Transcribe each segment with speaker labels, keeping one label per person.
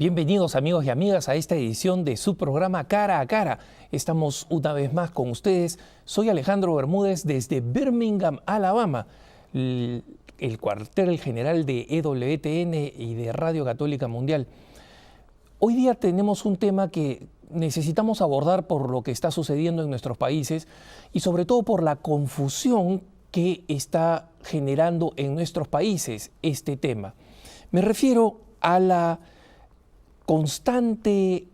Speaker 1: Bienvenidos amigos y amigas a esta edición de su programa Cara a Cara. Estamos una vez más con ustedes. Soy Alejandro Bermúdez desde Birmingham, Alabama, el cuartel general de EWTN y de Radio Católica Mundial. Hoy día tenemos un tema que necesitamos abordar por lo que está sucediendo en nuestros países y sobre todo por la confusión que está generando en nuestros países este tema. Me refiero a la constante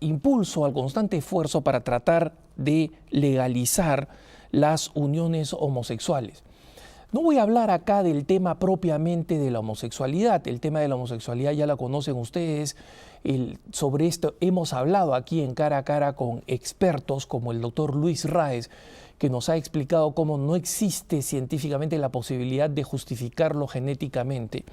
Speaker 1: impulso, al constante esfuerzo para tratar de legalizar las uniones homosexuales. No voy a hablar acá del tema propiamente de la homosexualidad. El tema de la homosexualidad ya la conocen ustedes. Sobre esto hemos hablado aquí en Cara a Cara con expertos como el doctor Luis Raez, que nos ha explicado cómo no existe científicamente la posibilidad de justificarlo genéticamente.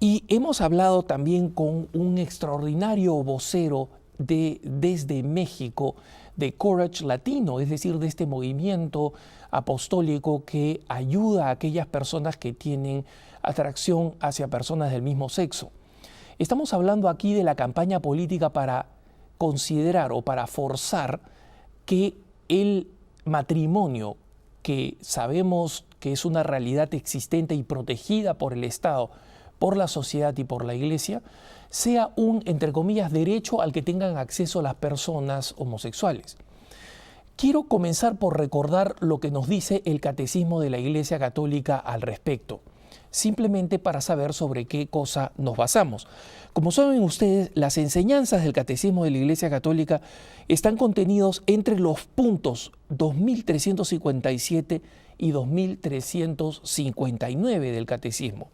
Speaker 1: Y hemos hablado también con un extraordinario vocero desde México de Courage Latino, es decir, de este movimiento apostólico que ayuda a aquellas personas que tienen atracción hacia personas del mismo sexo. Estamos hablando aquí de la campaña política para considerar o para forzar que el matrimonio, que sabemos que es una realidad existente y protegida por el Estado, por la sociedad y por la Iglesia, sea un, entre comillas, derecho al que tengan acceso las personas homosexuales. Quiero comenzar por recordar lo que nos dice el Catecismo de la Iglesia Católica al respecto, simplemente para saber sobre qué cosa nos basamos. Como saben ustedes, las enseñanzas del Catecismo de la Iglesia Católica están contenidos entre los puntos 2357 y 2359 del Catecismo.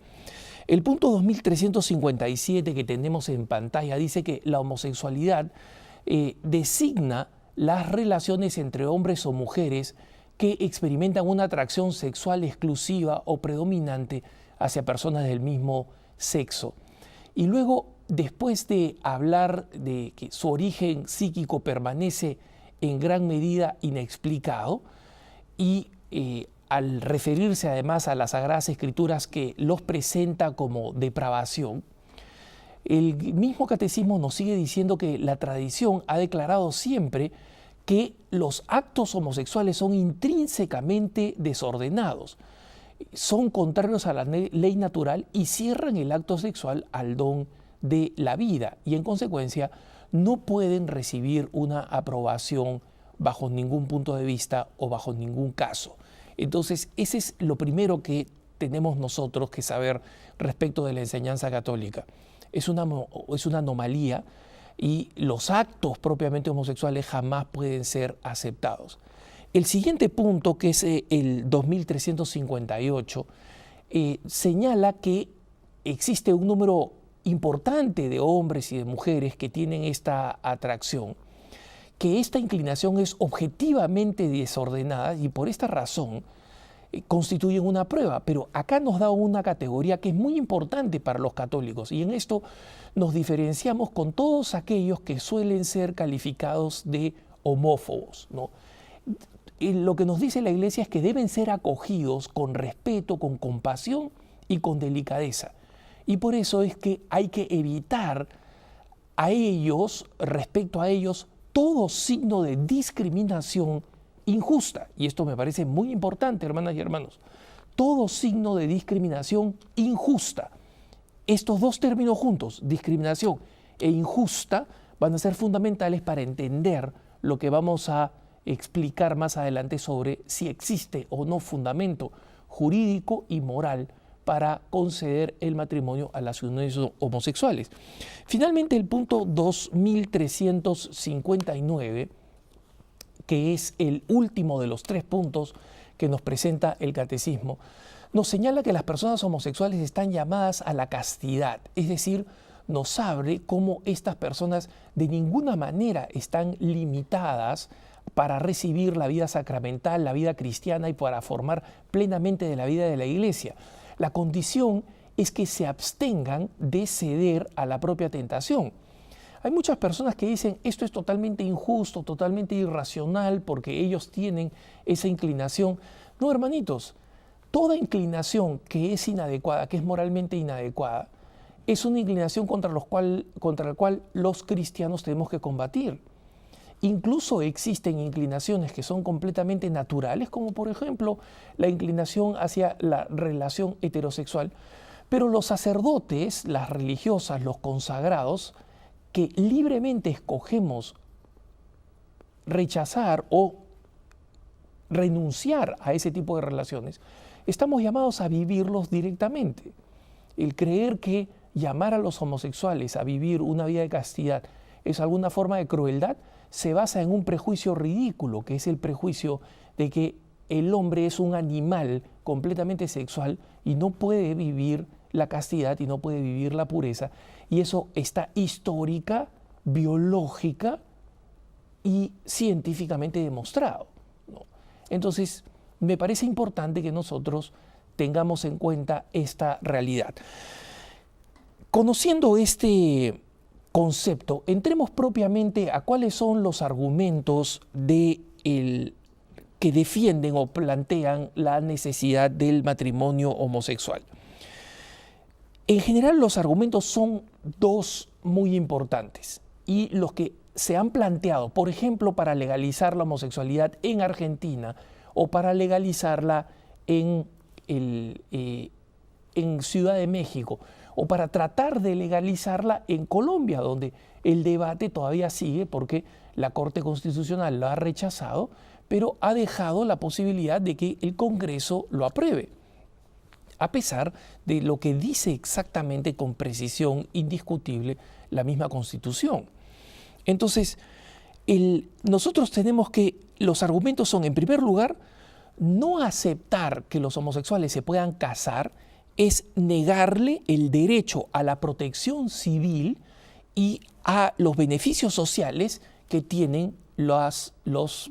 Speaker 1: El punto 2357 que tenemos en pantalla dice que la homosexualidad designa las relaciones entre hombres o mujeres que experimentan una atracción sexual exclusiva o predominante hacia personas del mismo sexo. Y luego, después de hablar de que su origen psíquico permanece en gran medida inexplicado y al referirse además a las Sagradas Escrituras que los presenta como depravación, el mismo Catecismo nos sigue diciendo que la tradición ha declarado siempre que los actos homosexuales son intrínsecamente desordenados, son contrarios a la ley natural y cierran el acto sexual al don de la vida y en consecuencia no pueden recibir una aprobación bajo ningún punto de vista o bajo ningún caso. Entonces, ese es lo primero que tenemos nosotros que saber respecto de la enseñanza católica. Es una anomalía y los actos propiamente homosexuales jamás pueden ser aceptados. El siguiente punto, que es el 2358, señala que existe un número importante de hombres y de mujeres que tienen esta atracción, que esta inclinación es objetivamente desordenada y por esta razón constituyen una prueba. Pero acá nos da una categoría que es muy importante para los católicos y en esto nos diferenciamos con todos aquellos que suelen ser calificados de homófobos, ¿no? Lo que nos dice la Iglesia es que deben ser acogidos con respeto, con compasión y con delicadeza. Y por eso es que hay que evitar a ellos, respecto a ellos, todo signo de discriminación injusta. Y esto me parece muy importante, hermanas y hermanos. Todo signo de discriminación injusta. Estos dos términos juntos, discriminación e injusta, van a ser fundamentales para entender lo que vamos a explicar más adelante sobre si existe o no fundamento jurídico y moral para conceder el matrimonio a las uniones homosexuales. Finalmente, el punto 2359, que es el último de los 3 puntos que nos presenta el Catecismo, nos señala que las personas homosexuales están llamadas a la castidad, es decir, nos abre cómo estas personas de ninguna manera están limitadas para recibir la vida sacramental, la vida cristiana y para formar plenamente de la vida de la Iglesia. La condición es que se abstengan de ceder a la propia tentación. Hay muchas personas que dicen esto es totalmente injusto, totalmente irracional porque ellos tienen esa inclinación. No, hermanitos, toda inclinación que es inadecuada, que es moralmente inadecuada, es una inclinación contra la cual los cristianos tenemos que combatir. Incluso existen inclinaciones que son completamente naturales, como por ejemplo la inclinación hacia la relación heterosexual, pero los sacerdotes, las religiosas, los consagrados, que libremente escogemos rechazar o renunciar a ese tipo de relaciones, estamos llamados a vivirlos directamente. El creer que llamar a los homosexuales a vivir una vida de castidad es alguna forma de crueldad se basa en un prejuicio ridículo, que es el prejuicio de que el hombre es un animal completamente sexual y no puede vivir la castidad y no puede vivir la pureza, y eso está histórica, biológica y científicamente demostrado, ¿no? Entonces, me parece importante que nosotros tengamos en cuenta esta realidad. Conociendo este concepto, entremos propiamente a cuáles son los argumentos que defienden o plantean la necesidad del matrimonio homosexual. En general, los argumentos son dos muy importantes, y los que se han planteado, por ejemplo, para legalizar la homosexualidad en Argentina o para legalizarla en Ciudad de México, o para tratar de legalizarla en Colombia, donde el debate todavía sigue porque la Corte Constitucional lo ha rechazado, pero ha dejado la posibilidad de que el Congreso lo apruebe, a pesar de lo que dice exactamente con precisión indiscutible la misma Constitución. Entonces, nosotros tenemos que, los argumentos son, en primer lugar, no aceptar que los homosexuales se puedan casar es negarle el derecho a la protección civil y a los beneficios sociales que tienen los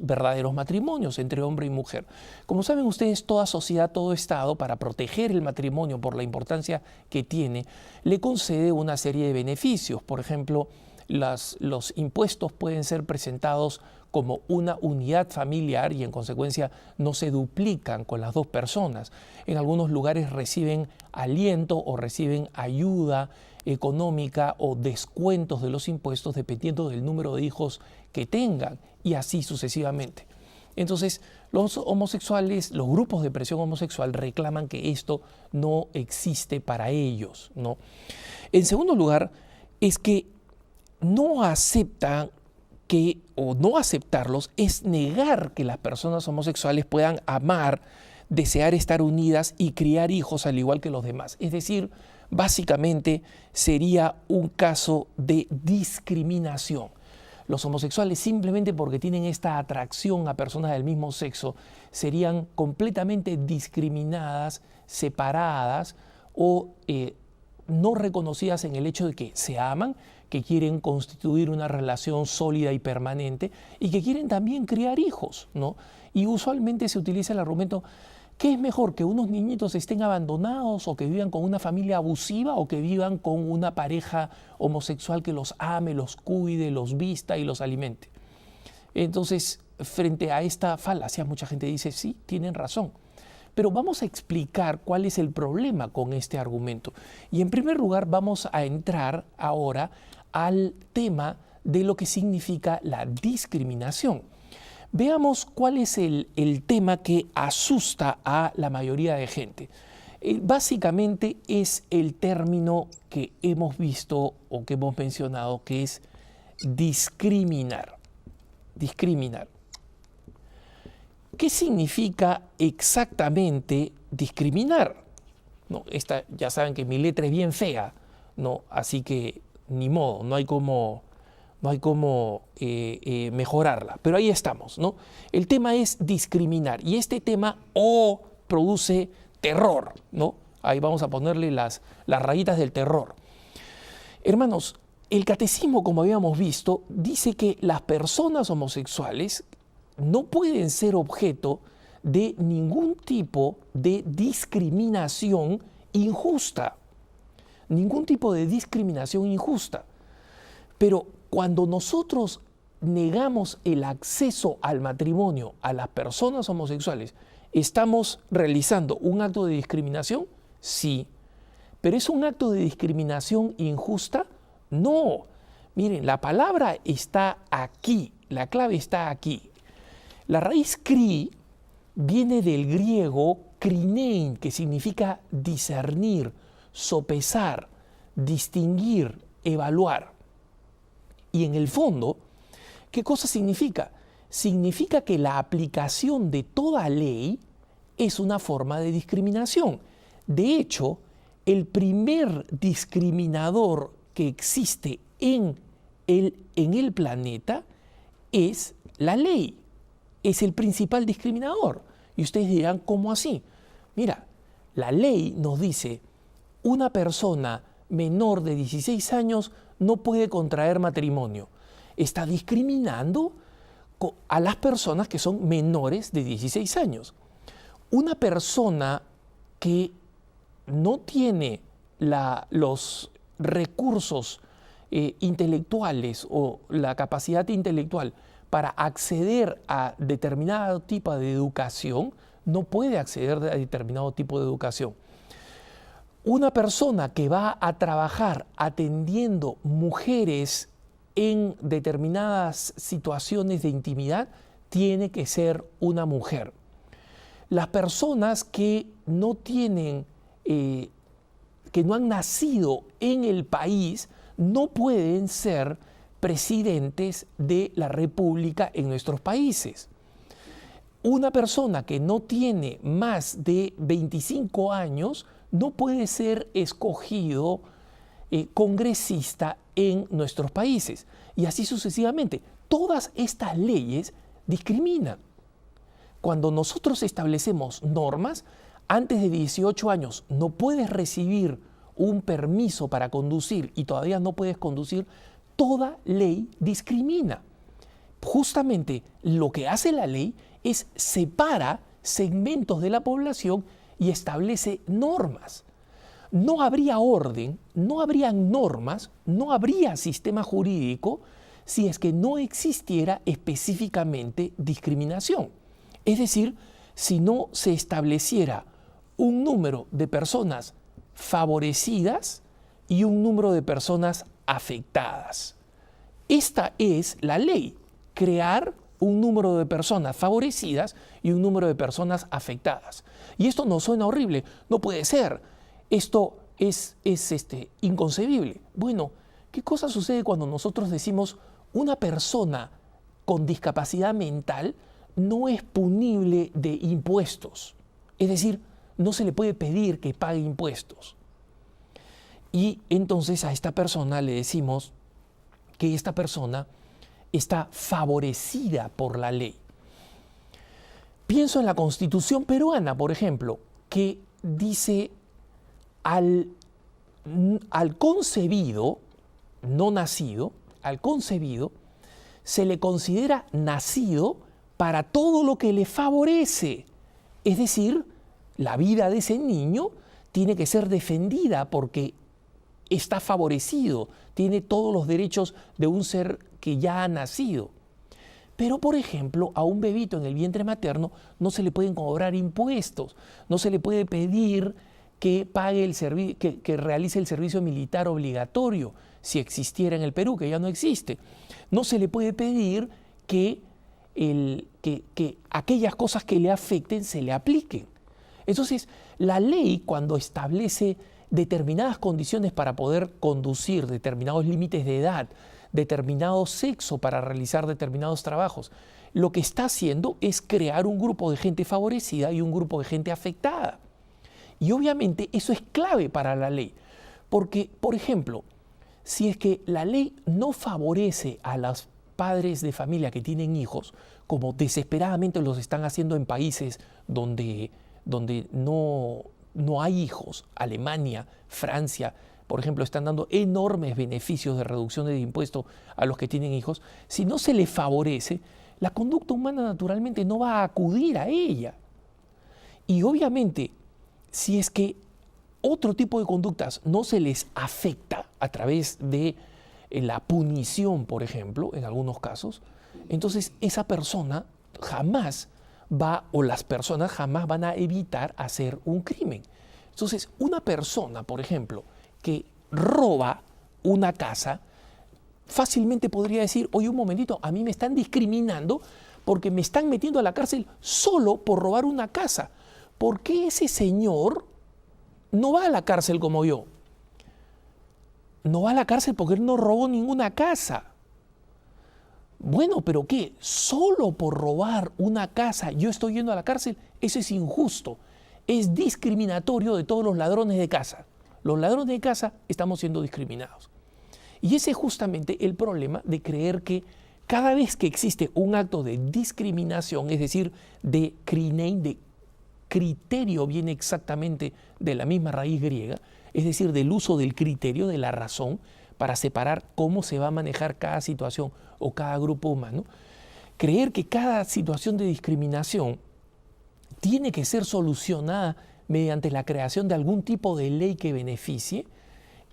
Speaker 1: verdaderos matrimonios entre hombre y mujer. Como saben ustedes, toda sociedad, todo Estado, para proteger el matrimonio por la importancia que tiene, le concede una serie de beneficios. Por ejemplo, los impuestos pueden ser presentados como una unidad familiar y en consecuencia no se duplican con las dos personas. En algunos lugares reciben aliento o reciben ayuda económica o descuentos de los impuestos dependiendo del número de hijos que tengan, y así sucesivamente. Entonces, los homosexuales, los grupos de presión homosexual reclaman que esto no existe para ellos, ¿no? En segundo lugar, es que no aceptan o no aceptarlos es negar que las personas homosexuales puedan amar, desear estar unidas y criar hijos al igual que los demás. Es decir, básicamente sería un caso de discriminación. Los homosexuales, simplemente porque tienen esta atracción a personas del mismo sexo, serían completamente discriminadas, separadas o no reconocidas en el hecho de que se aman, que quieren constituir una relación sólida y permanente y que quieren también criar hijos, ¿no? Y usualmente se utiliza el argumento: ¿qué es mejor, que unos niñitos estén abandonados o que vivan con una familia abusiva o que vivan con una pareja homosexual que los ame, los cuide, los vista y los alimente? Entonces, frente a esta falacia, mucha gente dice: sí, tienen razón. Pero vamos a explicar cuál es el problema con este argumento. Y en primer lugar vamos a entrar ahora al tema de lo que significa la discriminación. Veamos cuál es el tema que asusta a la mayoría de gente. Básicamente es el término que hemos visto o que hemos mencionado, que es discriminar. Discriminar. ¿Qué significa exactamente discriminar? No, ya saben que mi letra es bien fea, ¿no? Así que ni modo, no hay cómo mejorarla, pero ahí estamos, ¿no? El tema es discriminar, y este tema produce terror, ¿no? Ahí vamos a ponerle las rayitas del terror. Hermanos, el catecismo, como habíamos visto, dice que las personas homosexuales no pueden ser objeto de ningún tipo de discriminación injusta. Ningún tipo de discriminación injusta. Pero cuando nosotros negamos el acceso al matrimonio a las personas homosexuales, ¿estamos realizando un acto de discriminación? Sí. ¿Pero es un acto de discriminación injusta? No. Miren, la palabra está aquí, la clave está aquí. La raíz cri viene del griego krinein, que significa discernir, sopesar, distinguir, evaluar. Y en el fondo, ¿qué cosa significa? Significa que la aplicación de toda ley es una forma de discriminación. De hecho, el primer discriminador que existe en el planeta es la ley. Es el principal discriminador. Y ustedes dirán, ¿cómo así? Mira, la ley nos dice, una persona menor de 16 años no puede contraer matrimonio. Está discriminando a las personas que son menores de 16 años. Una persona que no tiene los recursos intelectuales o la capacidad intelectual para acceder a determinado tipo de educación, no puede acceder a determinado tipo de educación. Una persona que va a trabajar atendiendo mujeres en determinadas situaciones de intimidad tiene que ser una mujer. Las personas que no tienen, que no han nacido en el país, no pueden ser presidentes de la República en nuestros países. Una persona que no tiene más de 25 años no puede ser escogido congresista en nuestros países. Y así sucesivamente. Todas estas leyes discriminan. Cuando nosotros establecemos normas, antes de 18 años no puedes recibir un permiso para conducir y todavía no puedes conducir, toda ley discrimina. Justamente lo que hace la ley es separa segmentos de la población y establece normas. No habría orden, no habrían normas, no habría sistema jurídico si es que no existiera específicamente discriminación. Es decir, si no se estableciera un número de personas favorecidas y un número de personas afectadas. Esta es la ley, crear un número de personas favorecidas y un número de personas afectadas. Y esto nos suena horrible, no puede ser, esto es inconcebible. Bueno, ¿qué cosa sucede cuando nosotros decimos una persona con discapacidad mental no es punible de impuestos? Es decir, no se le puede pedir que pague impuestos. Y entonces a esta persona le decimos que esta persona está favorecida por la ley. Pienso en la Constitución peruana, por ejemplo, que dice al concebido, no nacido, al concebido, se le considera nacido para todo lo que le favorece. Es decir, la vida de ese niño tiene que ser defendida porque está favorecido, tiene todos los derechos de un ser que ya ha nacido. Pero, por ejemplo, a un bebito en el vientre materno no se le pueden cobrar impuestos, no se le puede pedir que pague que realice el servicio militar obligatorio, si existiera en el Perú, que ya no existe. No se le puede pedir que aquellas cosas que le afecten se le apliquen. Entonces, la ley, cuando establece determinadas condiciones para poder conducir, determinados límites de edad, determinado sexo para realizar determinados trabajos, lo que está haciendo es crear un grupo de gente favorecida y un grupo de gente afectada. Y obviamente eso es clave para la ley, porque, por ejemplo, si es que la ley no favorece a los padres de familia que tienen hijos, como desesperadamente los están haciendo en países donde no hay hijos, Alemania, Francia, por ejemplo, están dando enormes beneficios de reducción de impuestos a los que tienen hijos, si no se les favorece, la conducta humana naturalmente no va a acudir a ella. Y obviamente, si es que otro tipo de conductas no se les afecta a través de la punición, por ejemplo, en algunos casos, entonces esa persona jamás o las personas jamás van a evitar hacer un crimen. Entonces, una persona, por ejemplo, que roba una casa, fácilmente podría decir, oye, un momentito, a mí me están discriminando porque me están metiendo a la cárcel solo por robar una casa. ¿Por qué ese señor no va a la cárcel como yo? No va a la cárcel porque él no robó ninguna casa. Bueno, pero ¿qué? Solo por robar una casa yo estoy yendo a la cárcel. Eso es injusto. Es discriminatorio de todos los ladrones de casa. Los ladrones de casa estamos siendo discriminados. Y ese es justamente el problema de creer que cada vez que existe un acto de discriminación, es decir, de krinein, de criterio, viene exactamente de la misma raíz griega, es decir, del uso del criterio, de la razón, para separar cómo se va a manejar cada situación o cada grupo humano, creer que cada situación de discriminación tiene que ser solucionada mediante la creación de algún tipo de ley que beneficie,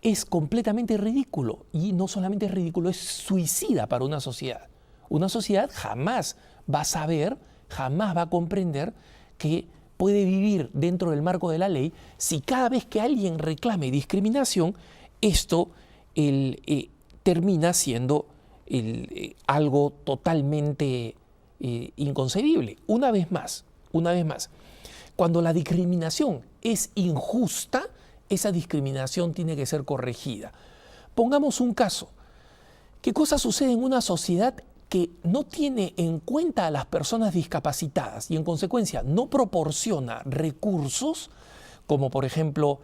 Speaker 1: es completamente ridículo. Y no solamente es ridículo, es suicida para una sociedad. Una sociedad jamás va a saber, jamás va a comprender que puede vivir dentro del marco de la ley si cada vez que alguien reclame discriminación, esto termina siendo algo totalmente inconcebible. Una vez más, cuando la discriminación es injusta, esa discriminación tiene que ser corregida. Pongamos un caso. ¿Qué cosa sucede en una sociedad que no tiene en cuenta a las personas discapacitadas y en consecuencia no proporciona recursos, como por ejemplo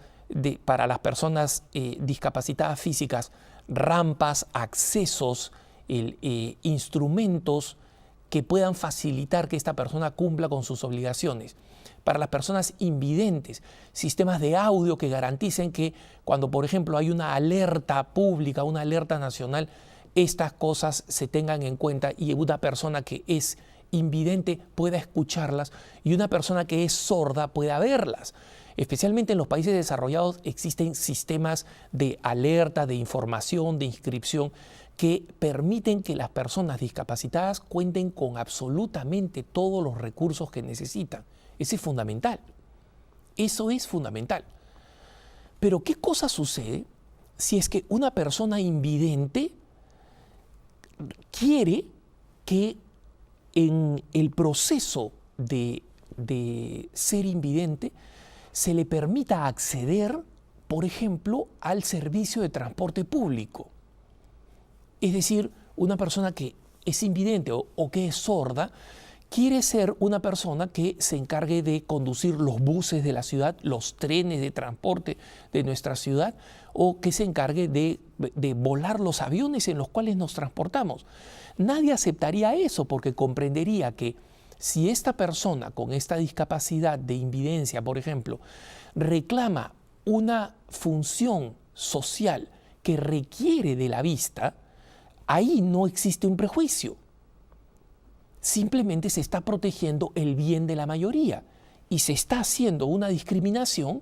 Speaker 1: para las personas discapacitadas físicas, rampas, accesos, instrumentos que puedan facilitar que esta persona cumpla con sus obligaciones? Para las personas invidentes, sistemas de audio que garanticen que cuando, por ejemplo, hay una alerta pública, una alerta nacional, estas cosas se tengan en cuenta y una persona que es invidente pueda escucharlas y una persona que es sorda pueda verlas. Especialmente en los países desarrollados existen sistemas de alerta, de información, de inscripción que permiten que las personas discapacitadas cuenten con absolutamente todos los recursos que necesitan. Eso es fundamental. Eso es fundamental. Pero ¿qué cosa sucede si es que una persona invidente quiere que en el proceso de ser invidente se le permita acceder, por ejemplo, al servicio de transporte público? Es decir, una persona que es invidente o que es sorda quiere ser una persona que se encargue de conducir los buses de la ciudad, los trenes de transporte de nuestra ciudad, o que se encargue de volar los aviones en los cuales nos transportamos. Nadie aceptaría eso porque comprendería que si esta persona con esta discapacidad de invidencia, por ejemplo, reclama una función social que requiere de la vista, ahí no existe un prejuicio. Simplemente se está protegiendo el bien de la mayoría y se está haciendo una discriminación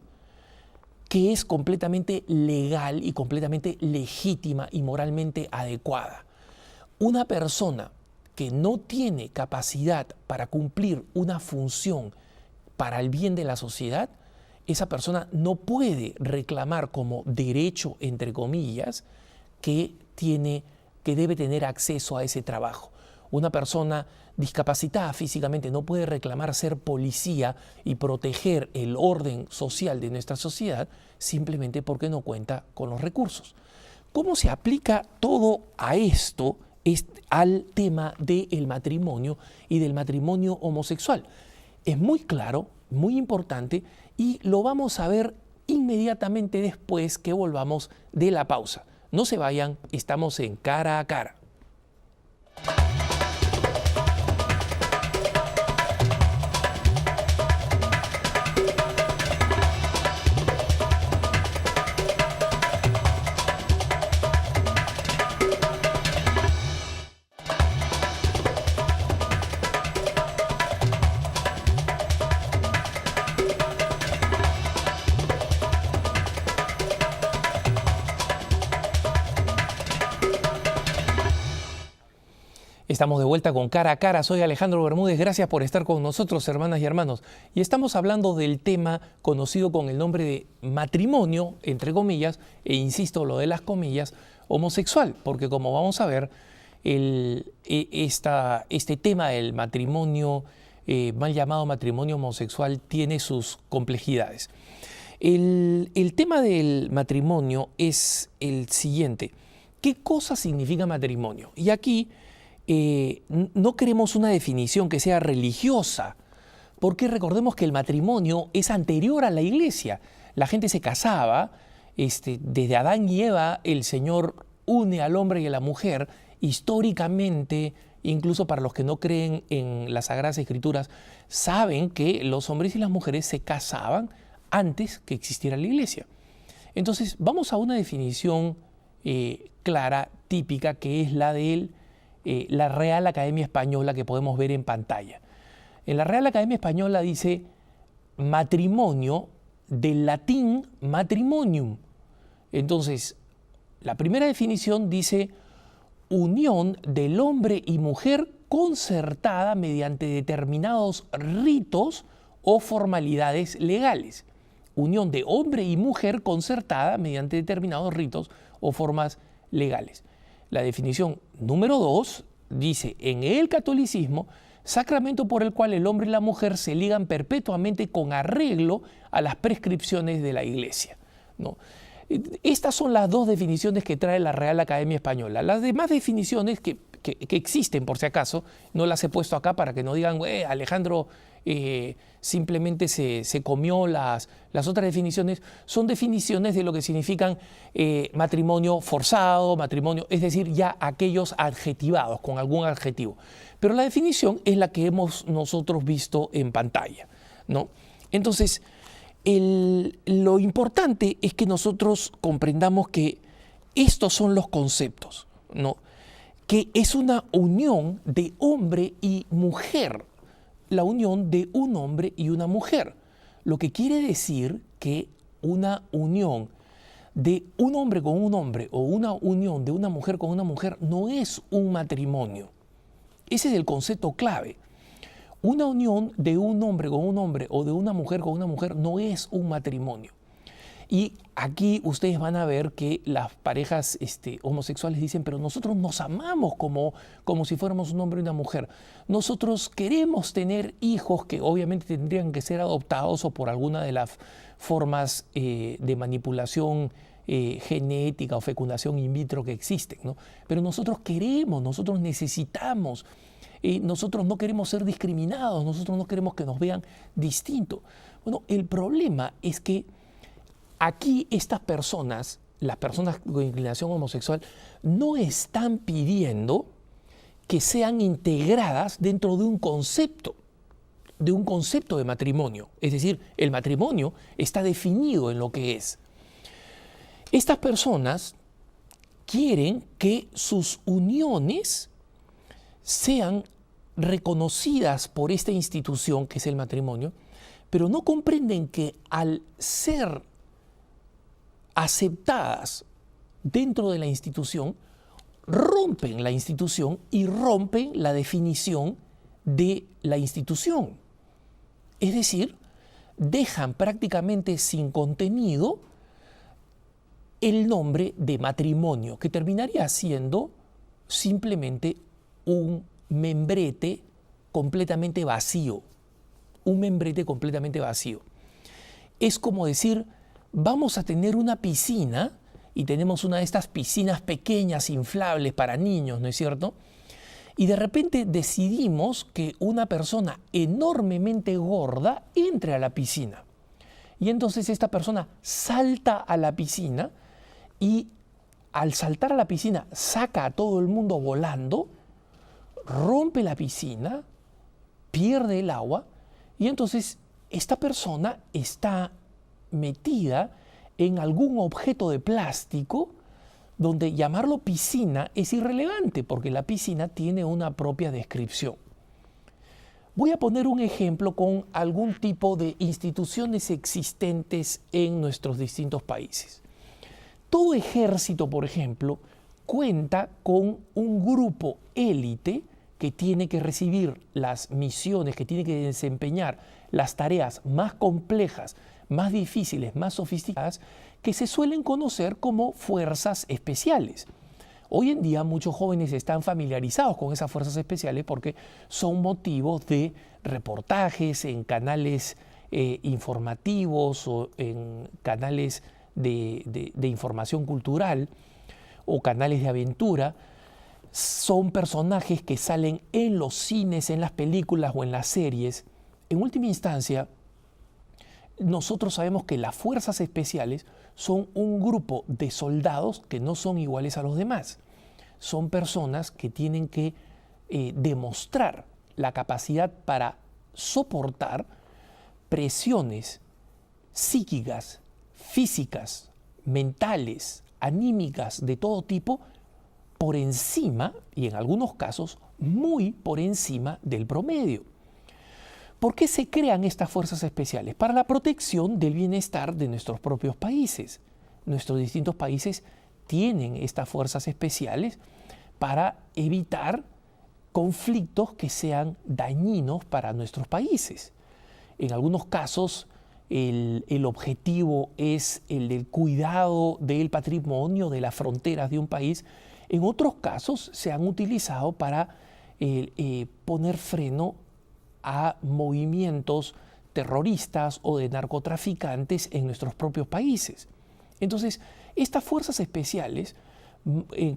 Speaker 1: que es completamente legal y completamente legítima y moralmente adecuada. Una persona que no tiene capacidad para cumplir una función para el bien de la sociedad, esa persona no puede reclamar como derecho, entre comillas, que debe tener acceso a ese trabajo. Una persona discapacitada físicamente no puede reclamar ser policía y proteger el orden social de nuestra sociedad simplemente porque no cuenta con los recursos. ¿Cómo se aplica todo a esto, al tema del matrimonio y del matrimonio homosexual? Es muy claro, muy importante y lo vamos a ver inmediatamente después que volvamos de la pausa. No se vayan, estamos en Cara a Cara. Estamos de vuelta con Cara a Cara. Soy Alejandro Bermúdez. Gracias por estar con nosotros, hermanas y hermanos. Y estamos hablando del tema conocido con el nombre de matrimonio, entre comillas, e insisto, lo de las comillas, homosexual. Porque como vamos a ver, este tema del matrimonio, mal llamado matrimonio homosexual, tiene sus complejidades. El tema del matrimonio es el siguiente. ¿Qué cosa significa matrimonio? Y aquí no queremos una definición que sea religiosa, porque recordemos que el matrimonio es anterior a la iglesia. La gente se casaba, desde Adán y Eva el Señor une al hombre y a la mujer. Históricamente, incluso para los que no creen en las Sagradas Escrituras, saben que los hombres y las mujeres se casaban antes que existiera la iglesia. Entonces, vamos a una definición clara, típica, que es la de la Real Academia Española, que podemos ver en pantalla. En la Real Academia Española dice matrimonio, del latín matrimonium. Entonces, la primera definición dice unión del hombre y mujer concertada mediante determinados ritos o formalidades legales. Unión de hombre y mujer concertada mediante determinados ritos o formas legales. La definición número 2 dice, en el catolicismo, sacramento por el cual el hombre y la mujer se ligan perpetuamente con arreglo a las prescripciones de la Iglesia, ¿no? Estas son las dos definiciones que trae la Real Academia Española. Las demás definiciones que existen, por si acaso, no las he puesto acá para que no digan, Alejandro simplemente se comió las otras definiciones. Son definiciones de lo que significan matrimonio forzado, matrimonio, es decir, ya aquellos adjetivados con algún adjetivo. Pero la definición es la que hemos nosotros visto en pantalla, ¿no? Entonces, lo importante es que nosotros comprendamos que estos son los conceptos, ¿no? Que es una unión de hombre y mujer, la unión de un hombre y una mujer, lo que quiere decir que una unión de un hombre con un hombre o una unión de una mujer con una mujer no es un matrimonio. Ese es el concepto clave. Una unión de un hombre con un hombre o de una mujer con una mujer no es un matrimonio. Y aquí ustedes van a ver que las parejas homosexuales dicen, pero nosotros nos amamos como si fuéramos un hombre y una mujer. Nosotros queremos tener hijos que obviamente tendrían que ser adoptados o por alguna de las formas de manipulación genética o fecundación in vitro que existen, ¿no? Pero nosotros queremos, nosotros necesitamos. Nosotros no queremos ser discriminados, nosotros no queremos que nos vean distinto. Bueno, el problema es que aquí estas personas, las personas con inclinación homosexual, no están pidiendo que sean integradas dentro de un concepto de matrimonio. Es decir, el matrimonio está definido en lo que es. Estas personas quieren que sus uniones sean reconocidas por esta institución que es el matrimonio, pero no comprenden que al ser aceptadas dentro de la institución, rompen la institución y rompen la definición de la institución. Es decir, dejan prácticamente sin contenido el nombre de matrimonio, que terminaría siendo simplemente un membrete completamente vacío. Un membrete completamente vacío. Es como decir, vamos a tener una piscina y tenemos una de estas piscinas pequeñas, inflables para niños, ¿no es cierto? Y de repente decidimos que una persona enormemente gorda entre a la piscina. Y entonces esta persona salta a la piscina y al saltar a la piscina saca a todo el mundo volando, rompe la piscina, pierde el agua y entonces esta persona está metida en algún objeto de plástico donde llamarlo piscina es irrelevante porque la piscina tiene una propia descripción. Voy a poner un ejemplo con algún tipo de instituciones existentes en nuestros distintos países. Todo ejército, por ejemplo, cuenta con un grupo élite que tiene que recibir las misiones, que tiene que desempeñar las tareas más complejas, más difíciles, más sofisticadas, que se suelen conocer como fuerzas especiales. Hoy en día muchos jóvenes están familiarizados con esas fuerzas especiales porque son motivos de reportajes en canales informativos o en canales de información cultural o canales de aventura. Son personajes que salen en los cines, en las películas o en las series. En última instancia, nosotros sabemos que las fuerzas especiales son un grupo de soldados que no son iguales a los demás. Son personas que tienen que demostrar la capacidad para soportar presiones psíquicas, físicas, mentales, anímicas de todo tipo, por encima, y en algunos casos muy por encima del promedio. ¿Por qué se crean estas fuerzas especiales? Para la protección del bienestar de nuestros propios países. Nuestros distintos países tienen estas fuerzas especiales para evitar conflictos que sean dañinos para nuestros países. En algunos casos, el objetivo es el del cuidado del patrimonio, de las fronteras de un país. En otros casos se han utilizado para poner freno a movimientos terroristas o de narcotraficantes en nuestros propios países. Entonces, estas fuerzas especiales,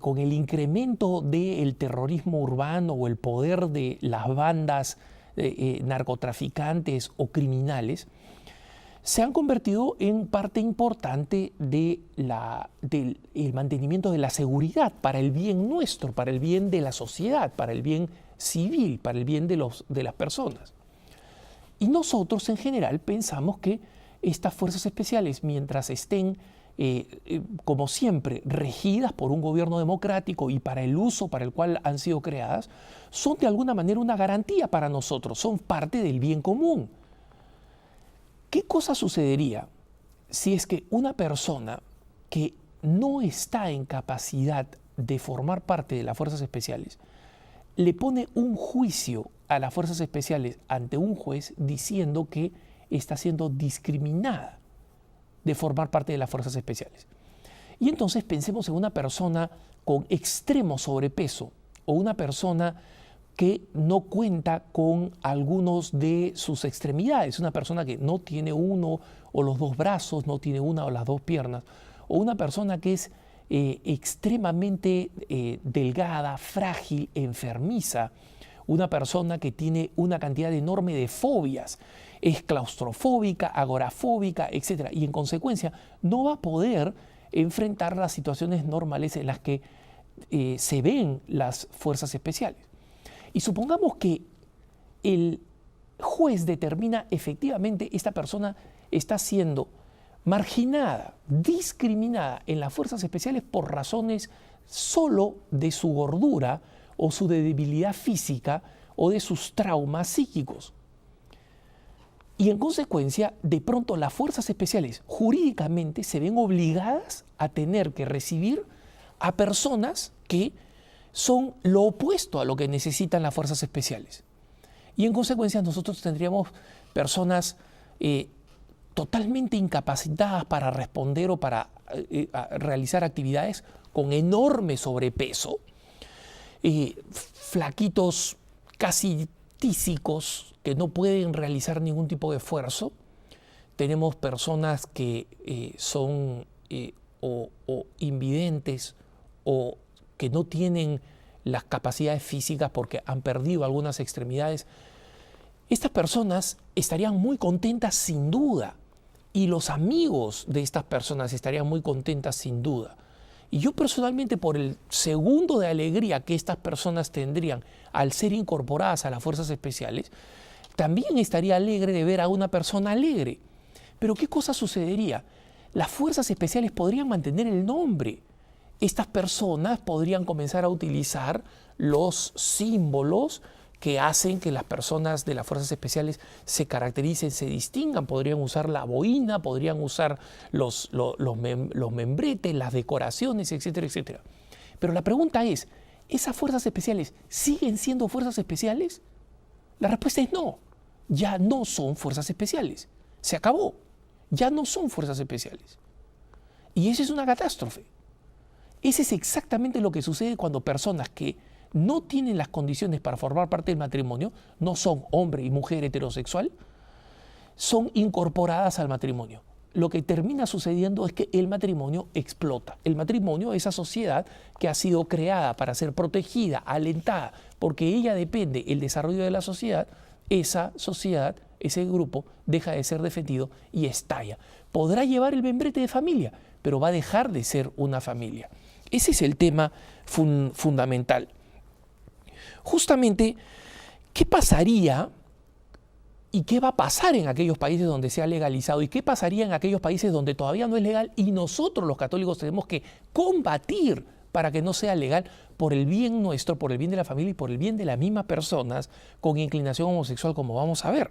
Speaker 1: con el incremento del terrorismo urbano o el poder de las bandas narcotraficantes o criminales, se han convertido en parte importante del mantenimiento de la seguridad para el bien nuestro, para el bien de la sociedad, para el bien civil, para el bien de las personas. Y nosotros en general pensamos que estas fuerzas especiales, mientras estén, como siempre, regidas por un gobierno democrático y para el uso para el cual han sido creadas, son de alguna manera una garantía para nosotros, son parte del bien común. ¿Qué cosa sucedería si es que una persona que no está en capacidad de formar parte de las fuerzas especiales le pone un juicio a las fuerzas especiales ante un juez diciendo que está siendo discriminada de formar parte de las fuerzas especiales? Y entonces pensemos en una persona con extremo sobrepeso o una persona que no cuenta con algunos de sus extremidades, una persona que no tiene uno o los dos brazos, no tiene una o las dos piernas, o una persona que es extremadamente delgada, frágil, enfermiza, una persona que tiene una cantidad enorme de fobias, es claustrofóbica, agorafóbica, etc. Y en consecuencia no va a poder enfrentar las situaciones normales en las que se ven las fuerzas especiales. Y supongamos que el juez determina efectivamente esta persona está siendo marginada, discriminada en las fuerzas especiales por razones solo de su gordura o su debilidad física o de sus traumas psíquicos. Y en consecuencia, de pronto las fuerzas especiales jurídicamente se ven obligadas a tener que recibir a personas que son lo opuesto a lo que necesitan las fuerzas especiales. Y en consecuencia nosotros tendríamos personas totalmente incapacitadas para responder o para realizar actividades con enorme sobrepeso, flaquitos casi tísicos que no pueden realizar ningún tipo de esfuerzo. Tenemos personas que son o invidentes o que no tienen las capacidades físicas porque han perdido algunas extremidades. Estas personas estarían muy contentas sin duda y los amigos de estas personas estarían muy contentas sin duda. Y yo personalmente, por el segundo de alegría que estas personas tendrían al ser incorporadas a las fuerzas especiales, también estaría alegre de ver a una persona alegre. Pero ¿qué cosa sucedería? Las fuerzas especiales podrían mantener el nombre. Estas personas podrían comenzar a utilizar los símbolos que hacen que las personas de las fuerzas especiales se caractericen, se distingan. Podrían usar la boina, podrían usar los membretes, las decoraciones, etcétera, etcétera. Pero la pregunta es, ¿esas fuerzas especiales siguen siendo fuerzas especiales? La respuesta es no. Ya no son fuerzas especiales. Se acabó. Ya no son fuerzas especiales. Y eso es una catástrofe. Ese es exactamente lo que sucede cuando personas que no tienen las condiciones para formar parte del matrimonio, no son hombre y mujer heterosexual, son incorporadas al matrimonio. Lo que termina sucediendo es que el matrimonio explota. El matrimonio, esa sociedad que ha sido creada para ser protegida, alentada, porque ella depende del desarrollo de la sociedad, esa sociedad, ese grupo, deja de ser defendido y estalla. Podrá llevar el membrete de familia, pero va a dejar de ser una familia. Ese es el tema fundamental. Justamente, ¿qué pasaría y qué va a pasar en aquellos países donde se ha legalizado y qué pasaría en aquellos países donde todavía no es legal y nosotros los católicos tenemos que combatir para que no sea legal por el bien nuestro, por el bien de la familia y por el bien de las mismas personas con inclinación homosexual, como vamos a ver?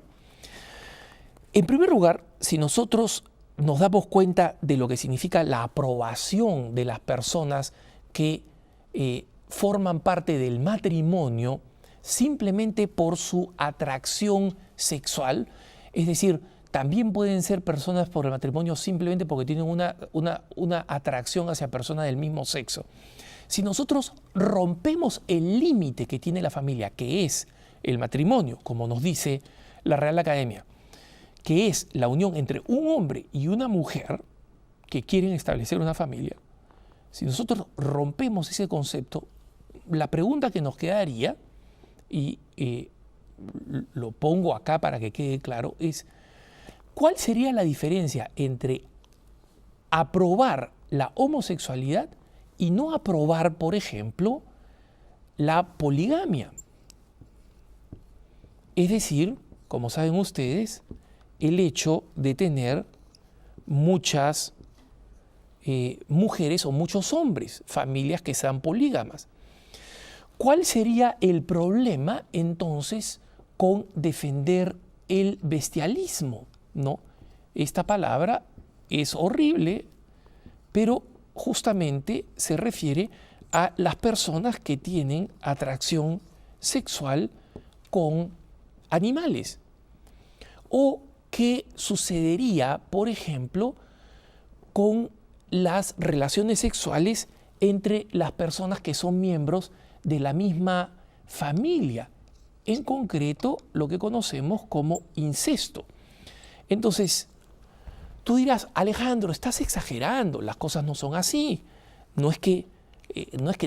Speaker 1: En primer lugar, si nosotros nos damos cuenta de lo que significa la aprobación de las personas que forman parte del matrimonio simplemente por su atracción sexual, es decir, también pueden ser personas por el matrimonio simplemente porque tienen una atracción hacia personas del mismo sexo. Si nosotros rompemos el límite que tiene la familia, que es el matrimonio, como nos dice la Real Academia, que es la unión entre un hombre y una mujer que quieren establecer una familia, si nosotros rompemos ese concepto, la pregunta que nos quedaría, y lo pongo acá para que quede claro, es ¿cuál sería la diferencia entre aprobar la homosexualidad y no aprobar, por ejemplo, la poligamia? Es decir, como saben ustedes, el hecho de tener muchas mujeres o muchos hombres, familias que sean polígamas. ¿Cuál sería el problema entonces con defender el bestialismo? ¿No? Esta palabra es horrible, pero justamente se refiere a las personas que tienen atracción sexual con animales. ¿O qué sucedería, por ejemplo, con las relaciones sexuales entre las personas que son miembros de la misma familia? En concreto, lo que conocemos como incesto. Entonces, tú dirás, Alejandro, estás exagerando, las cosas no son así. No es que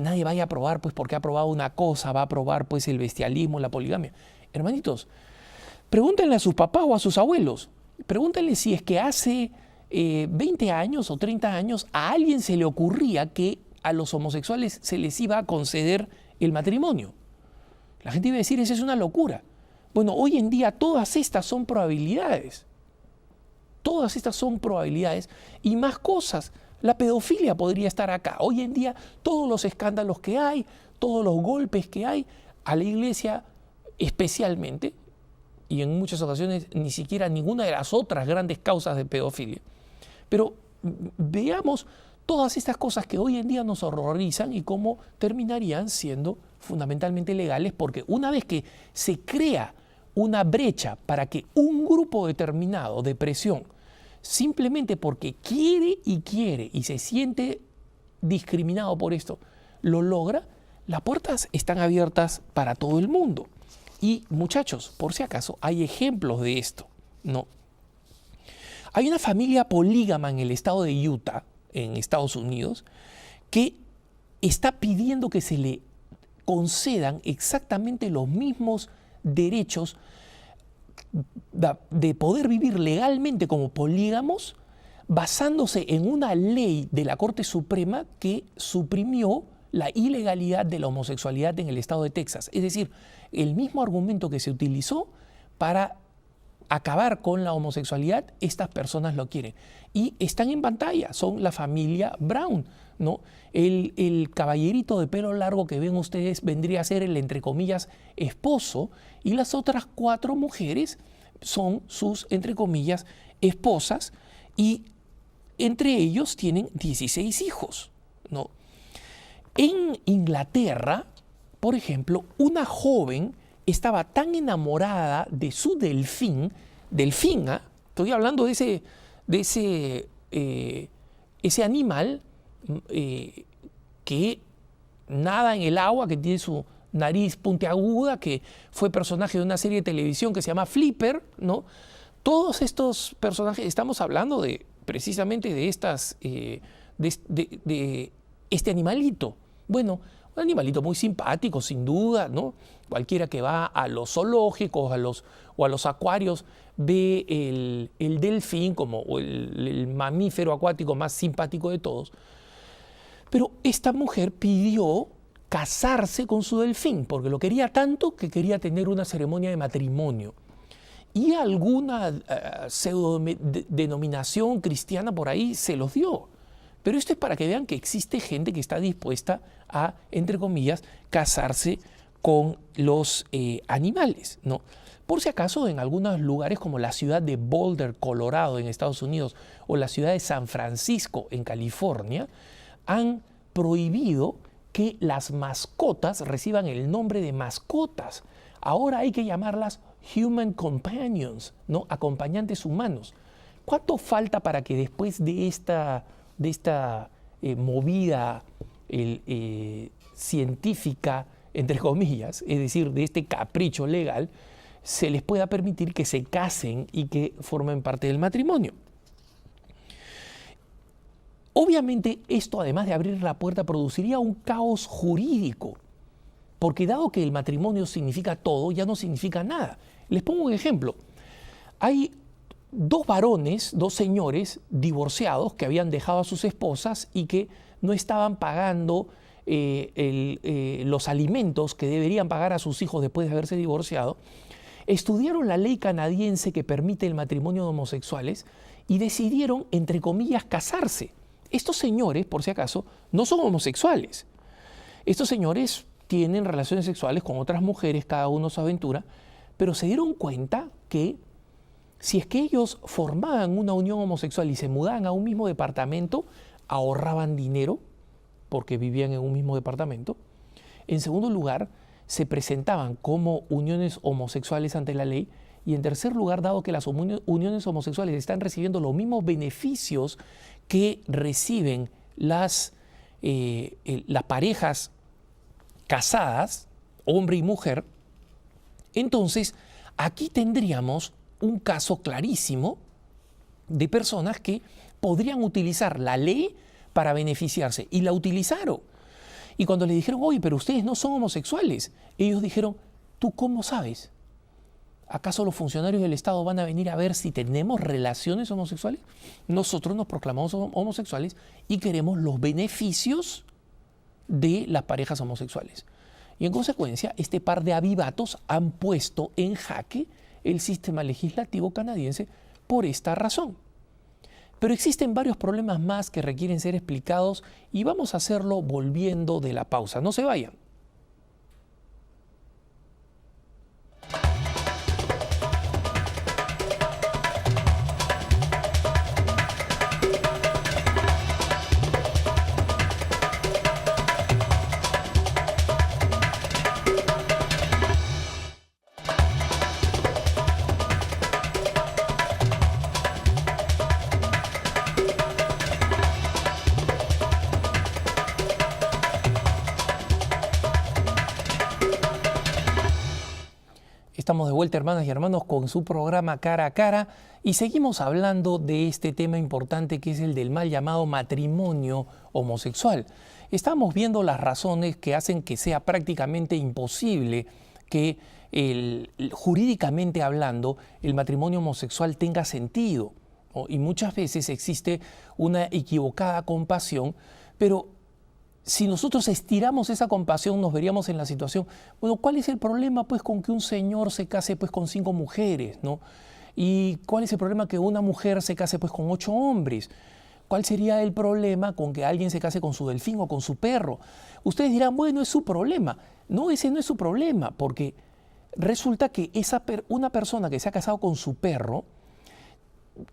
Speaker 1: nadie vaya a aprobar, pues porque ha aprobado una cosa, va a aprobar pues el bestialismo, la poligamia. Hermanitos, pregúntenle a sus papás o a sus abuelos, pregúntenle si es que hace 20 años o 30 años a alguien se le ocurría que a los homosexuales se les iba a conceder el matrimonio. La gente iba a decir, esa es una locura. Bueno, hoy en día todas estas son probabilidades. Todas estas son probabilidades y más cosas. La pedofilia podría estar acá. Hoy en día todos los escándalos que hay, todos los golpes que hay a la iglesia especialmente, y en muchas ocasiones ni siquiera ninguna de las otras grandes causas de pedofilia. Pero veamos todas estas cosas que hoy en día nos horrorizan y cómo terminarían siendo fundamentalmente legales, porque una vez que se crea una brecha para que un grupo determinado de presión, simplemente porque quiere y se siente discriminado por esto, lo logra, las puertas están abiertas para todo el mundo. Y muchachos, por si acaso, hay ejemplos de esto, ¿no? Hay una familia polígama en el estado de Utah, en Estados Unidos, que está pidiendo que se le concedan exactamente los mismos derechos de poder vivir legalmente como polígamos, basándose en una ley de la Corte Suprema que suprimió la ilegalidad de la homosexualidad en el estado de Texas. Es decir, el mismo argumento que se utilizó para acabar con la homosexualidad, estas personas lo quieren. Y están en pantalla, son la familia Brown, ¿no? El caballerito de pelo largo que ven ustedes vendría a ser el, entre comillas, esposo, y las otras 4 mujeres son sus, entre comillas, esposas, y entre ellos tienen 16 hijos, ¿no? En Inglaterra por ejemplo, una joven estaba tan enamorada de su delfín, estoy hablando de ese animal que nada en el agua, que tiene su nariz puntiaguda, que fue personaje de una serie de televisión que se llama Flipper, ¿no? Todos estos personajes, estamos hablando precisamente de este animalito. Bueno, un animalito muy simpático, sin duda, ¿no? Cualquiera que va a los zoológicos o a los acuarios ve el delfín como el mamífero acuático más simpático de todos. Pero esta mujer pidió casarse con su delfín, porque lo quería tanto que quería tener una ceremonia de matrimonio. Y alguna pseudo-denominación cristiana por ahí se los dio. Pero esto es para que vean que existe gente que está dispuesta a, entre comillas, casarse con los animales, ¿no? Por si acaso, en algunos lugares como la ciudad de Boulder, Colorado, en Estados Unidos, o la ciudad de San Francisco, en California, han prohibido que las mascotas reciban el nombre de mascotas. Ahora hay que llamarlas human companions, ¿no? Acompañantes humanos. ¿Cuánto falta para que después de esta movida científica, entre comillas, es decir, de este capricho legal, se les pueda permitir que se casen y que formen parte del matrimonio? Obviamente esto, además de abrir la puerta, produciría un caos jurídico, porque dado que el matrimonio significa todo, ya no significa nada. Les pongo un ejemplo. Hay dos varones, dos señores divorciados que habían dejado a sus esposas y que no estaban pagando los alimentos que deberían pagar a sus hijos después de haberse divorciado. Estudiaron la ley canadiense que permite el matrimonio de homosexuales y decidieron, entre comillas, casarse. Estos señores, por si acaso, no son homosexuales. Estos señores tienen relaciones sexuales con otras mujeres, cada uno su aventura, pero se dieron cuenta que si es que ellos formaban una unión homosexual y se mudaban a un mismo departamento, ahorraban dinero porque vivían en un mismo departamento. En segundo lugar, se presentaban como uniones homosexuales ante la ley. Y en tercer lugar, dado que las uniones homosexuales están recibiendo los mismos beneficios que reciben las parejas casadas, hombre y mujer, entonces aquí tendríamos un caso clarísimo de personas que podrían utilizar la ley para beneficiarse, y la utilizaron. Y cuando le dijeron, oye, pero ustedes no son homosexuales, ellos dijeron, ¿tú cómo sabes? ¿Acaso los funcionarios del Estado van a venir a ver si tenemos relaciones homosexuales? Nosotros nos proclamamos homosexuales y queremos los beneficios de las parejas homosexuales. Y en consecuencia, este par de avivatos han puesto en jaque el sistema legislativo canadiense por esta razón. Pero existen varios problemas más que requieren ser explicados y vamos a hacerlo volviendo de la pausa. No se vayan. Estamos de vuelta, hermanas y hermanos, con su programa Cara a Cara y seguimos hablando de este tema importante que es el del mal llamado matrimonio homosexual. Estamos viendo las razones que hacen que sea prácticamente imposible que jurídicamente hablando el matrimonio homosexual tenga sentido, ¿no? Y muchas veces existe una equivocada compasión, pero si nosotros estiramos esa compasión, nos veríamos en la situación, bueno, ¿cuál es el problema pues con que un señor se case pues con 5 mujeres, ¿no? ¿Y cuál es el problema que una mujer se case pues con 8 hombres? ¿Cuál sería el problema con que alguien se case con su delfín o con su perro? Ustedes dirán, bueno, es su problema. No, ese no es su problema, porque resulta que una persona que se ha casado con su perro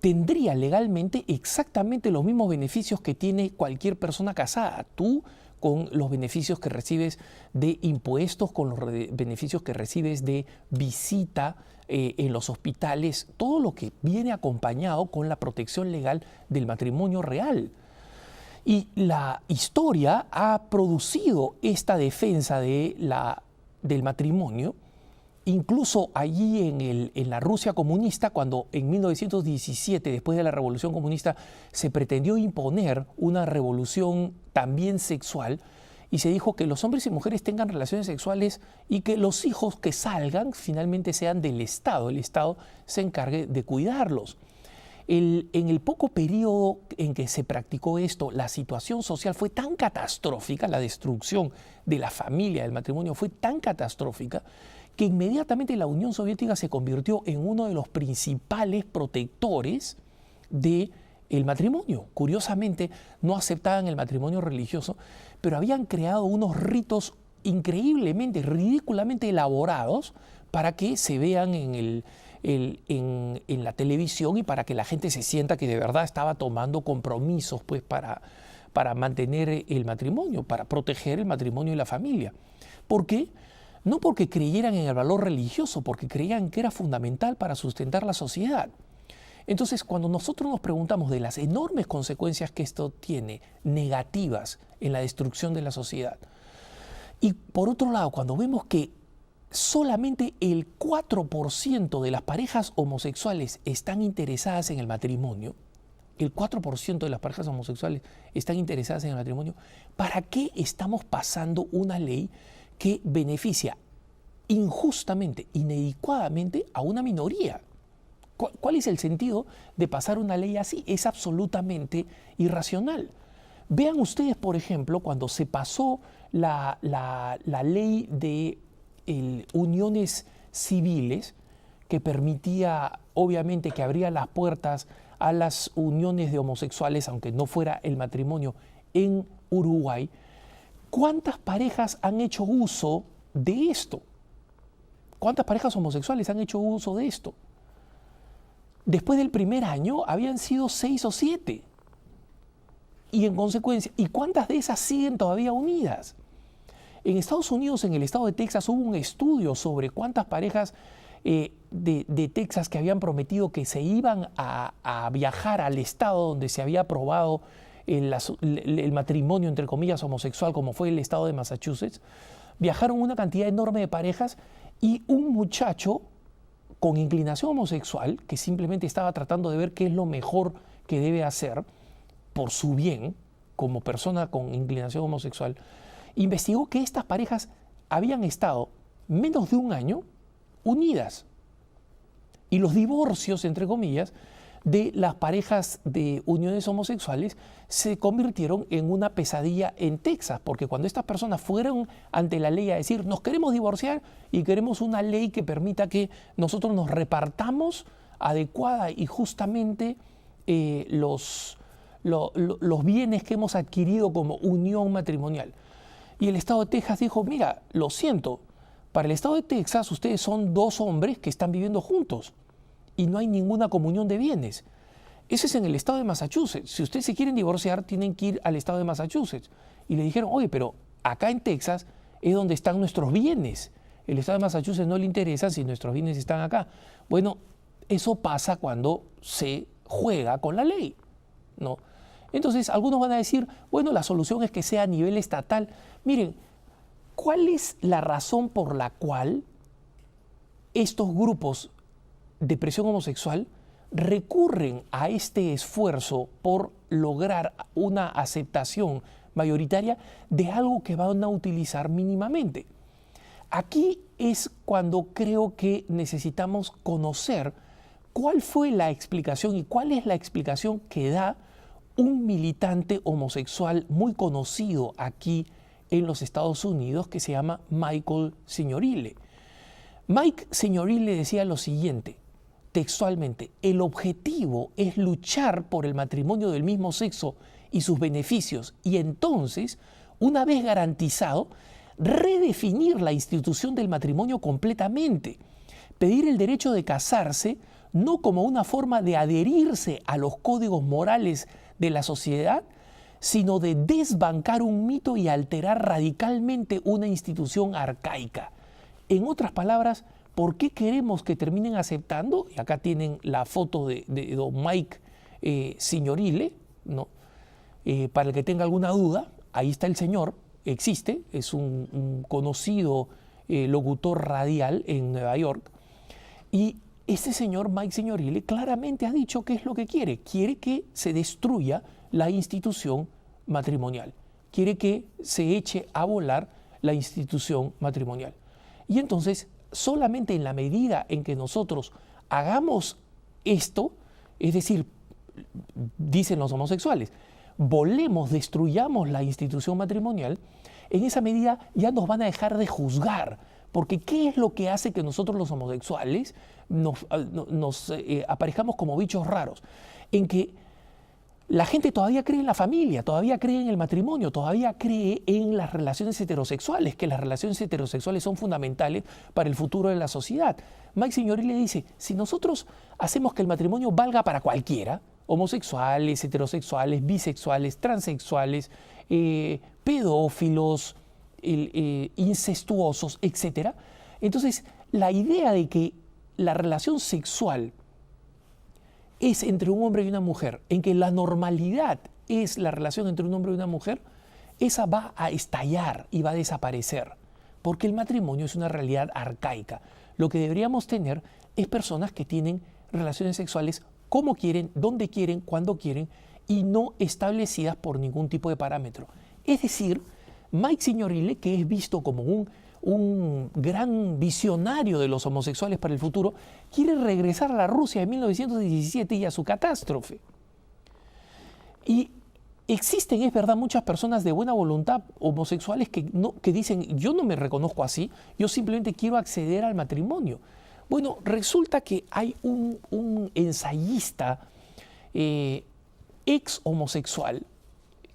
Speaker 1: tendría legalmente exactamente los mismos beneficios que tiene cualquier persona casada. Tú, con los beneficios que recibes de impuestos, con los beneficios que recibes de visita en los hospitales, todo lo que viene acompañado con la protección legal del matrimonio real. Y la historia ha producido esta defensa del matrimonio, incluso allí en la Rusia comunista, cuando en 1917, después de la Revolución Comunista, se pretendió imponer una revolución también sexual, y se dijo que los hombres y mujeres tengan relaciones sexuales y que los hijos que salgan finalmente sean del Estado, el Estado se encargue de cuidarlos. En el poco periodo en que se practicó esto, la situación social fue tan catastrófica, la destrucción de la familia, del matrimonio fue tan catastrófica, que inmediatamente la Unión Soviética se convirtió en uno de los principales protectores del matrimonio. Curiosamente, no aceptaban el matrimonio religioso, pero habían creado unos ritos increíblemente, ridículamente elaborados para que se vean en la televisión y para que la gente se sienta que de verdad estaba tomando compromisos pues, para mantener el matrimonio, para proteger el matrimonio y la familia. ¿Por qué? No porque creyeran en el valor religioso, porque creían que era fundamental para sustentar la sociedad. Entonces, cuando nosotros nos preguntamos de las enormes consecuencias que esto tiene, negativas en la destrucción de la sociedad, y por otro lado, cuando vemos que solamente el 4% de las parejas homosexuales están interesadas en el matrimonio, el 4% de las parejas homosexuales están interesadas en el matrimonio, ¿para qué estamos pasando una ley que beneficia injustamente, inadecuadamente a una minoría? ¿Cuál es el sentido de pasar una ley así? Es absolutamente irracional. Vean ustedes, por ejemplo, cuando se pasó la ley de uniones civiles, que permitía, obviamente, que abría las puertas a las uniones de homosexuales, aunque no fuera el matrimonio, en Uruguay. ¿Cuántas parejas han hecho uso de esto? ¿Cuántas parejas homosexuales han hecho uso de esto? Después del primer año habían sido 6 o 7. Y en consecuencia, ¿y cuántas de esas siguen todavía unidas? En Estados Unidos, en el estado de Texas, hubo un estudio sobre cuántas parejas de Texas que habían prometido que se iban a viajar al estado donde se había aprobado el matrimonio, entre comillas, homosexual, como fue el estado de Massachusetts. Viajaron una cantidad enorme de parejas y un muchacho con inclinación homosexual, que simplemente estaba tratando de ver qué es lo mejor que debe hacer por su bien, como persona con inclinación homosexual, investigó que estas parejas habían estado menos de un año unidas. Y los divorcios, entre comillas, de las parejas de uniones homosexuales se convirtieron en una pesadilla en Texas, porque cuando estas personas fueron ante la ley a decir, nos queremos divorciar y queremos una ley que permita que nosotros nos repartamos adecuada y justamente los bienes que hemos adquirido como unión matrimonial. Y el estado de Texas dijo, mira, lo siento, para el estado de Texas ustedes son 2 hombres que están viviendo juntos y no hay ninguna comunión de bienes. Ese es en el estado de Massachusetts. Si ustedes se quieren divorciar, tienen que ir al estado de Massachusetts. Y le dijeron, oye, pero acá en Texas es donde están nuestros bienes. El estado de Massachusetts no le interesa si nuestros bienes están acá. Bueno, eso pasa cuando se juega con la ley, ¿no? Entonces, algunos van a decir, bueno, la solución es que sea a nivel estatal. Miren, ¿cuál es la razón por la cual estos grupos de presión homosexual recurren a este esfuerzo por lograr una aceptación mayoritaria de algo que van a utilizar mínimamente? Aquí es cuando creo que necesitamos conocer cuál fue la explicación y cuál es la explicación que da un militante homosexual muy conocido aquí en los Estados Unidos que se llama Michael Signorile. Mike Signorile decía lo siguiente, textualmente, el objetivo es luchar por el matrimonio del mismo sexo y sus beneficios y entonces, una vez garantizado, redefinir la institución del matrimonio completamente, pedir el derecho de casarse no como una forma de adherirse a los códigos morales de la sociedad, sino de desbancar un mito y alterar radicalmente una institución arcaica. En otras palabras, ¿por qué queremos que terminen aceptando? Y acá tienen la foto de don Mike Signorile, ¿no? Para el que tenga alguna duda, ahí está el señor, existe, es un conocido locutor radial en Nueva York. Y este señor Mike Signorile claramente ha dicho qué es lo que quiere. Quiere que se destruya la institución matrimonial. Quiere que se eche a volar la institución matrimonial. Y entonces, solamente en la medida en que nosotros hagamos esto, es decir, dicen los homosexuales, volemos, destruyamos la institución matrimonial, en esa medida ya nos van a dejar de juzgar. Porque ¿qué es lo que hace que nosotros los homosexuales nos aparezcamos como bichos raros? En que la gente todavía cree en la familia, todavía cree en el matrimonio, todavía cree en las relaciones heterosexuales, que las relaciones heterosexuales son fundamentales para el futuro de la sociedad. Mike Signorile dice, si nosotros hacemos que el matrimonio valga para cualquiera, homosexuales, heterosexuales, bisexuales, transexuales, pedófilos, incestuosos, etc. Entonces, la idea de que la relación sexual es entre un hombre y una mujer, en que la normalidad es la relación entre un hombre y una mujer, esa va a estallar y va a desaparecer, porque el matrimonio es una realidad arcaica. Lo que deberíamos tener es personas que tienen relaciones sexuales como quieren, donde quieren, cuando quieren, y no establecidas por ningún tipo de parámetro. Es decir, Mike Signorile, que es visto como un gran visionario de los homosexuales para el futuro, quiere regresar a la Rusia de 1917 y a su catástrofe. Y existen, es verdad, muchas personas de buena voluntad homosexuales que dicen, yo no me reconozco así, yo simplemente quiero acceder al matrimonio. Bueno, resulta que hay un ensayista ex homosexual,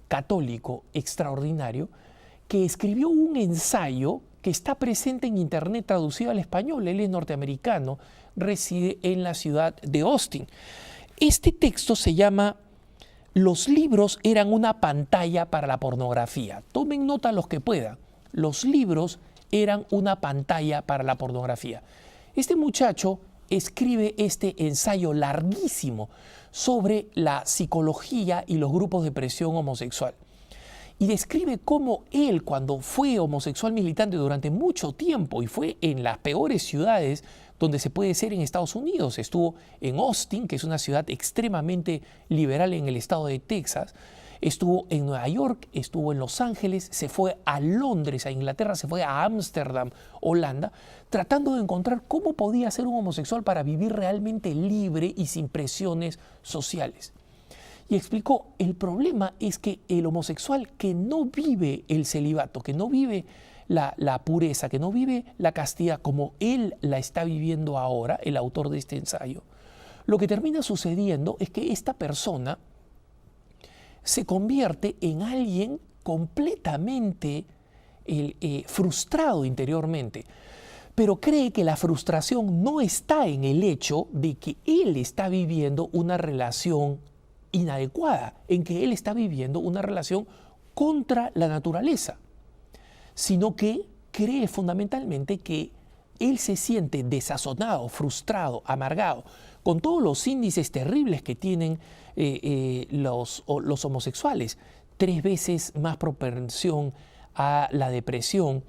Speaker 1: católico, extraordinario, que escribió un ensayo que está presente en internet traducido al español. Él es norteamericano, reside en la ciudad de Austin. Este texto se llama Los libros eran una pantalla para la pornografía. Tomen nota los que puedan. Los libros eran una pantalla para la pornografía. Este muchacho escribe este ensayo larguísimo sobre la psicología y los grupos de presión homosexual. Y describe cómo él, cuando fue homosexual militante durante mucho tiempo y fue en las peores ciudades donde se puede ser en Estados Unidos, estuvo en Austin, que es una ciudad extremadamente liberal en el estado de Texas, estuvo en Nueva York, estuvo en Los Ángeles, se fue a Londres, a Inglaterra, se fue a Ámsterdam, Holanda, tratando de encontrar cómo podía ser un homosexual para vivir realmente libre y sin presiones sociales. Y explicó, el problema es que el homosexual que no vive el celibato, que no vive la pureza, que no vive la castidad como él la está viviendo ahora, el autor de este ensayo, lo que termina sucediendo es que esta persona se convierte en alguien completamente frustrado interiormente, pero cree que la frustración no está en el hecho de que él está viviendo una relación inadecuada, en que él está viviendo una relación contra la naturaleza, sino que cree fundamentalmente que él se siente desazonado, frustrado, amargado, con todos los índices terribles que tienen los homosexuales. 3 veces más propensión a la depresión,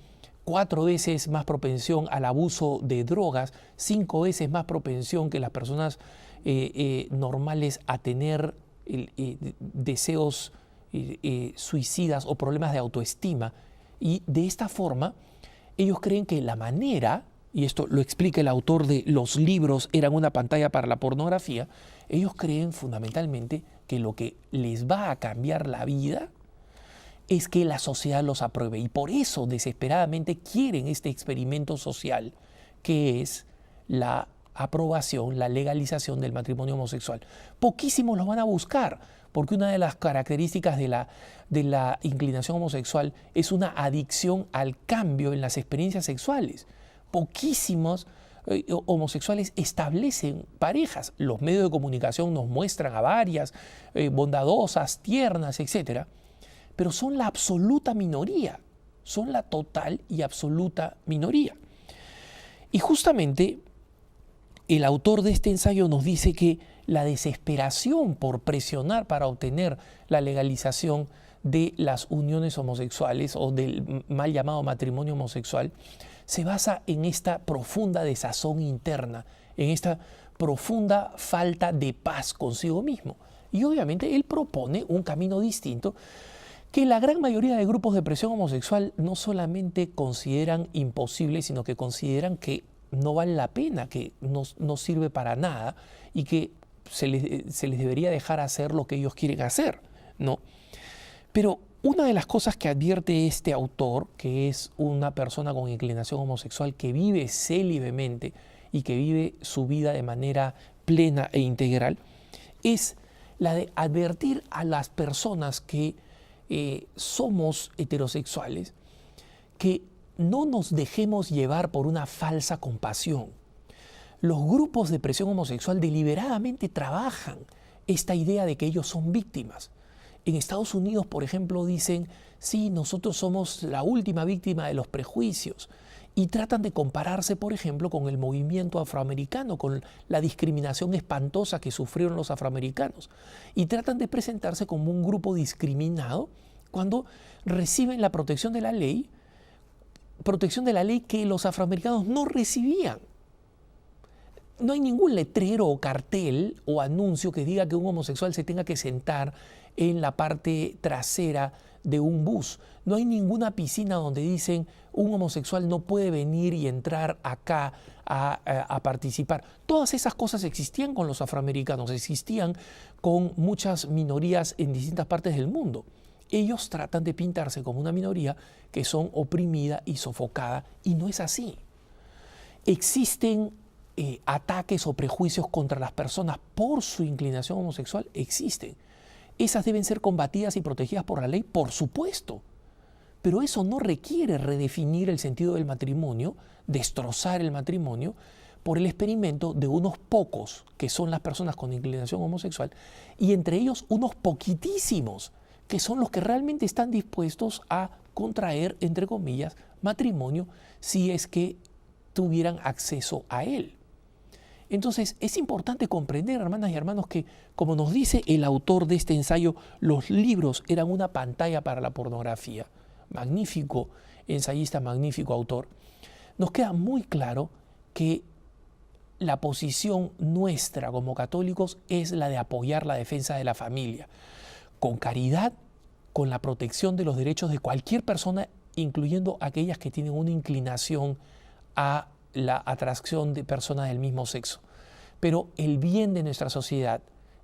Speaker 1: 4 veces más propensión al abuso de drogas, 5 veces más propensión que las personas normales a tener deseos suicidas o problemas de autoestima. Y de esta forma, ellos creen que la manera, y esto lo explica el autor de Los libros eran una pantalla para la pornografía, ellos creen fundamentalmente que lo que les va a cambiar la vida es que la sociedad los apruebe. Y por eso desesperadamente quieren este experimento social, que es la aprobación, la legalización del matrimonio homosexual. Poquísimos lo van a buscar, porque una de las características de la inclinación homosexual es una adicción al cambio en las experiencias sexuales. Poquísimos homosexuales establecen parejas. Los medios de comunicación nos muestran a varias, bondadosas, tiernas, etc. pero son la absoluta minoría, son la total y absoluta minoría. Y justamente el autor de este ensayo nos dice que la desesperación por presionar para obtener la legalización de las uniones homosexuales o del mal llamado matrimonio homosexual se basa en esta profunda desazón interna, en esta profunda falta de paz consigo mismo. Y obviamente él propone un camino distinto que la gran mayoría de grupos de presión homosexual no solamente consideran imposible, sino que consideran que no vale la pena, que no sirve para nada y que se les debería dejar hacer lo que ellos quieren hacer, ¿no? Pero una de las cosas que advierte este autor, que es una persona con inclinación homosexual que vive célibamente y que vive su vida de manera plena e integral, es la de advertir a las personas que somos heterosexuales que no nos dejemos llevar por una falsa compasión. Los grupos de presión homosexual deliberadamente trabajan esta idea de que ellos son víctimas. En Estados Unidos, por ejemplo, dicen, sí, nosotros somos la última víctima de los prejuicios, y tratan de compararse, por ejemplo, con el movimiento afroamericano, con la discriminación espantosa que sufrieron los afroamericanos, y tratan de presentarse como un grupo discriminado cuando reciben la protección de la ley que los afroamericanos no recibían. No hay ningún letrero o cartel o anuncio que diga que un homosexual se tenga que sentar en la parte trasera de un bus. No hay ninguna piscina donde dicen un homosexual no puede venir y entrar acá a participar. Todas esas cosas existían con los afroamericanos, existían con muchas minorías en distintas partes del mundo. Ellos tratan de pintarse como una minoría que son oprimida y sofocada, y no es así. Existen ataques o prejuicios contra las personas por su inclinación homosexual, existen. Esas deben ser combatidas y protegidas por la ley, por supuesto. Pero eso no requiere redefinir el sentido del matrimonio, destrozar el matrimonio, por el experimento de unos pocos, que son las personas con inclinación homosexual, y entre ellos unos poquitísimos, que son los que realmente están dispuestos a contraer, entre comillas, matrimonio, si es que tuvieran acceso a él. Entonces, es importante comprender, hermanas y hermanos, que, como nos dice el autor de este ensayo, los libros eran una pantalla para la pornografía. Magnífico ensayista, magnífico autor. Nos queda muy claro que la posición nuestra como católicos es la de apoyar la defensa de la familia, con caridad, con la protección de los derechos de cualquier persona, incluyendo aquellas que tienen una inclinación a la atracción de personas del mismo sexo. Pero el bien de nuestra sociedad,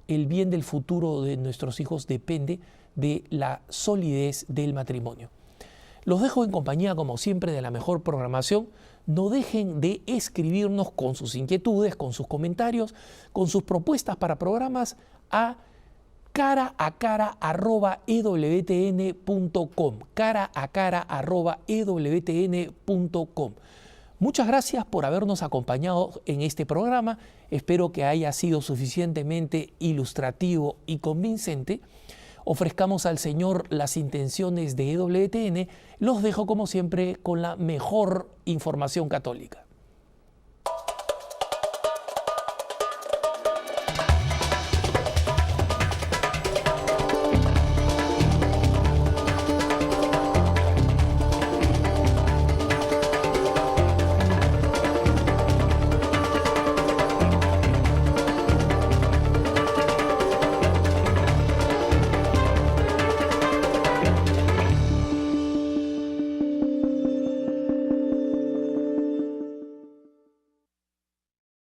Speaker 1: el bien del futuro de nuestros hijos depende de la solidez del matrimonio. Los dejo en compañía, como siempre, de la mejor programación. No dejen de escribirnos con sus inquietudes, con sus comentarios, con sus propuestas para programas a caracara@ewtn.com, caracara@ewtn.com. Muchas gracias por habernos acompañado en este programa. Espero que haya sido suficientemente ilustrativo y convincente. Ofrezcamos al Señor las intenciones de EWTN. Los dejo, como siempre, con la mejor información católica.